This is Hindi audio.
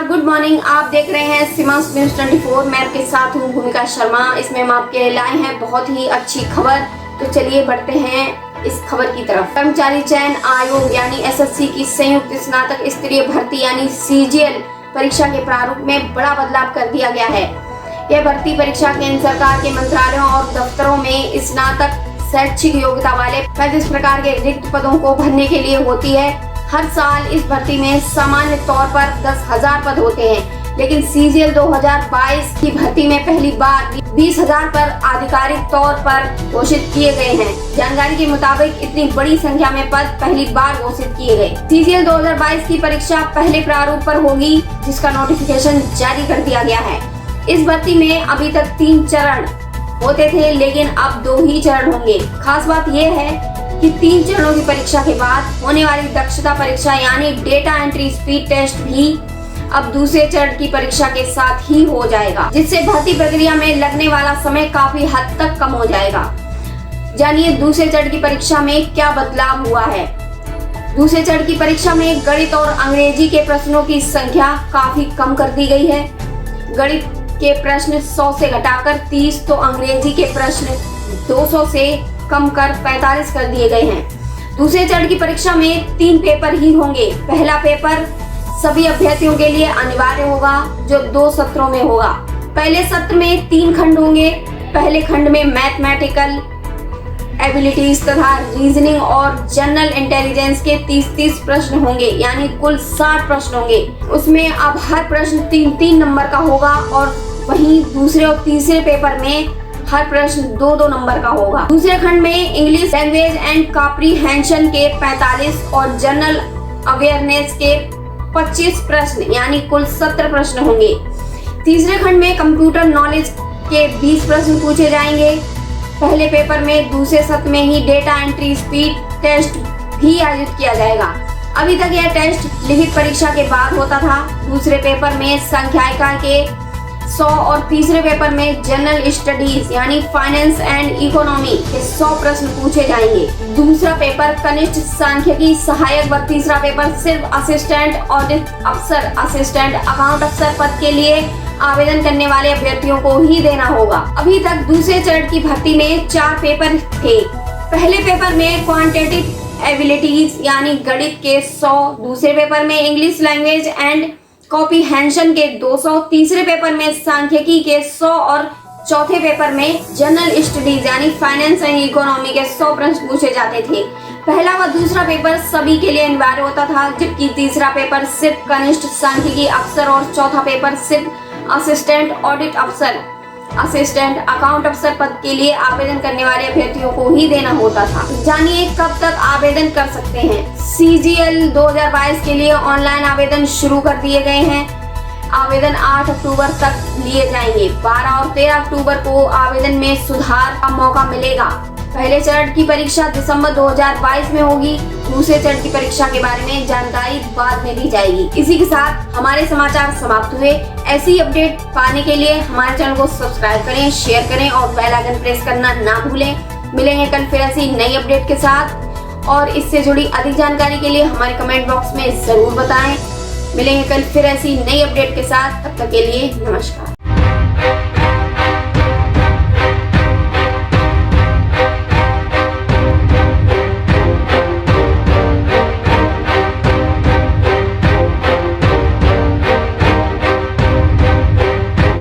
नमस्कार, गुड मॉर्निंग। आप देख रहे हैं सीमांस न्यूज 24। मैं आपके साथ हूं भूमिका शर्मा। इसमें हम आपके लिए लाए हैं बहुत ही अच्छी खबर। तो चलिए बढ़ते हैं इस खबर की तरफ। कर्मचारी चयन आयोग यानी एसएससी की संयुक्त स्नातक स्तरीय भर्ती यानी सीजीएल परीक्षा के प्रारूप में बड़ा बदलाव कर दिया गया है। यह भर्ती परीक्षा केंद्र सरकार के मंत्रालयों और दफ्तरों में स्नातक शैक्षिक योग्यता वाले 35 प्रकार के रिक्त पदों को भरने के लिए होती है। हर साल इस भर्ती में सामान्य तौर पर 10,000 पद होते हैं, लेकिन सीजीएल 2022 की भर्ती में पहली बार 20,000 पर आधिकारिक तौर पर घोषित किए गए हैं। जानकारी के मुताबिक इतनी बड़ी संख्या में पद पहली बार घोषित किए गए। सीजीएल 2022 की परीक्षा पहले प्रारूप पर होगी, जिसका नोटिफिकेशन जारी कर दिया गया है। इस भर्ती में अभी तक 3 चरण होते थे, लेकिन अब 2 ही चरण होंगे। खास बात यह है कि 3 चरणों की परीक्षा के बाद होने वाली दक्षता परीक्षा यानी डेटा एंट्री स्पीड टेस्ट भी अब दूसरे चरण की परीक्षा के साथ ही हो जाएगा, जिससे भर्ती प्रक्रिया में लगने वाला समय काफी हद तक कम हो जाएगा। जानिए दूसरे चरण की परीक्षा में क्या बदलाव हुआ है। दूसरे चरण की परीक्षा में गणित और अंग्रेजी के प्रश्नों की संख्या काफी कम कर दी गई है। गणित के प्रश्न 100 से घटाकर 30 तो अंग्रेजी के प्रश्न 200 से कम कर 45 कर दिए गए हैं। दूसरे चरण की परीक्षा में 3 पेपर ही होंगे। पहला पेपर सभी अभ्यर्थियों के लिए अनिवार्य होगा, जो 2 सत्रों में होगा। पहले सत्र में 3 खंड होंगे। पहले खंड में मैथमेटिकल एबिलिटीज तथा रीजनिंग और जनरल इंटेलिजेंस के 30 प्रश्न होंगे, यानी कुल 60 प्रश्न होंगे। उसमें अब हर प्रश्न 3-3 नंबर का होगा, और वहीं दूसरे और तीसरे पेपर में हर प्रश्न 2-2 नंबर का होगा। दूसरे खंड में इंग्लिश लैंग्वेज एंड कॉम्प्रिहेंशन के 45 और जनरल अवेयरनेस के 25 प्रश्न, यानी कुल 17 प्रश्न होंगे। तीसरे खंड में कंप्यूटर नॉलेज के 20 प्रश्न पूछे जाएंगे। पहले पेपर में दूसरे सत्र में ही डेटा एंट्री स्पीड टेस्ट भी आयोजित किया जाएगा। अभी तक यह टेस्ट लिखित परीक्षा के बाद होता था। दूसरे पेपर में संख्याइका के 100 और तीसरे पेपर में जनरल स्टडीज यानी फाइनेंस एंड इकोनॉमी के 100 प्रश्न पूछे जाएंगे। दूसरा पेपर कनिष्ठ सांख्यिकी सहायक व तीसरा पेपर सिर्फ असिस्टेंट ऑडिट अफसर, असिस्टेंट अकाउंट अफसर पद के लिए आवेदन करने वाले अभ्यर्थियों को ही देना होगा। अभी तक दूसरे चरण की भर्ती में 4 पेपर थे। पहले पेपर में क्वांटिटेटिव एबिलिटीज यानी गणित के 100, दूसरे पेपर में इंग्लिश लैंग्वेज एंड कॉम्प्रिहेंशन के 200, तीसरे पेपर में सांख्यिकी के 100 और चौथे पेपर में जनरल स्टडीज यानी फाइनेंस एंड इकोनॉमी के 100 प्रश्न पूछे जाते थे। पहला व दूसरा पेपर सभी के लिए अनिवार्य होता था, जबकि तीसरा पेपर सिर्फ कनिष्ठ सांख्यिकी अफसर और चौथा पेपर सिर्फ असिस्टेंट ऑडिट अफसर, असिस्टेंट अकाउंट अफसर पद के लिए आवेदन करने वाले अभ्यर्थियों को ही देना होता था। जानिए कब तक आवेदन कर सकते हैं। सीजीएल 2022 के लिए ऑनलाइन आवेदन शुरू कर दिए गए हैं। आवेदन 8 अक्टूबर तक लिए जाएंगे। 12 और 13 अक्टूबर को आवेदन में सुधार का मौका मिलेगा। पहले चरण की परीक्षा दिसंबर 2022 में होगी। दूसरे चरण की परीक्षा के बारे में जानकारी बाद में दी जाएगी। इसी के साथ हमारे समाचार समाप्त हुए। ऐसी अपडेट पाने के लिए हमारे चैनल को सब्सक्राइब करें, शेयर करें और बेल आइकन प्रेस करना ना भूलें। मिलेंगे कल फिर ऐसी नई अपडेट के साथ, और इससे जुड़ी अधिक जानकारी के लिए हमारे कमेंट बॉक्स में जरूर बताएं। मिलेंगे कल फिर ऐसी नई अपडेट के साथ। तब तक के लिए नमस्कार।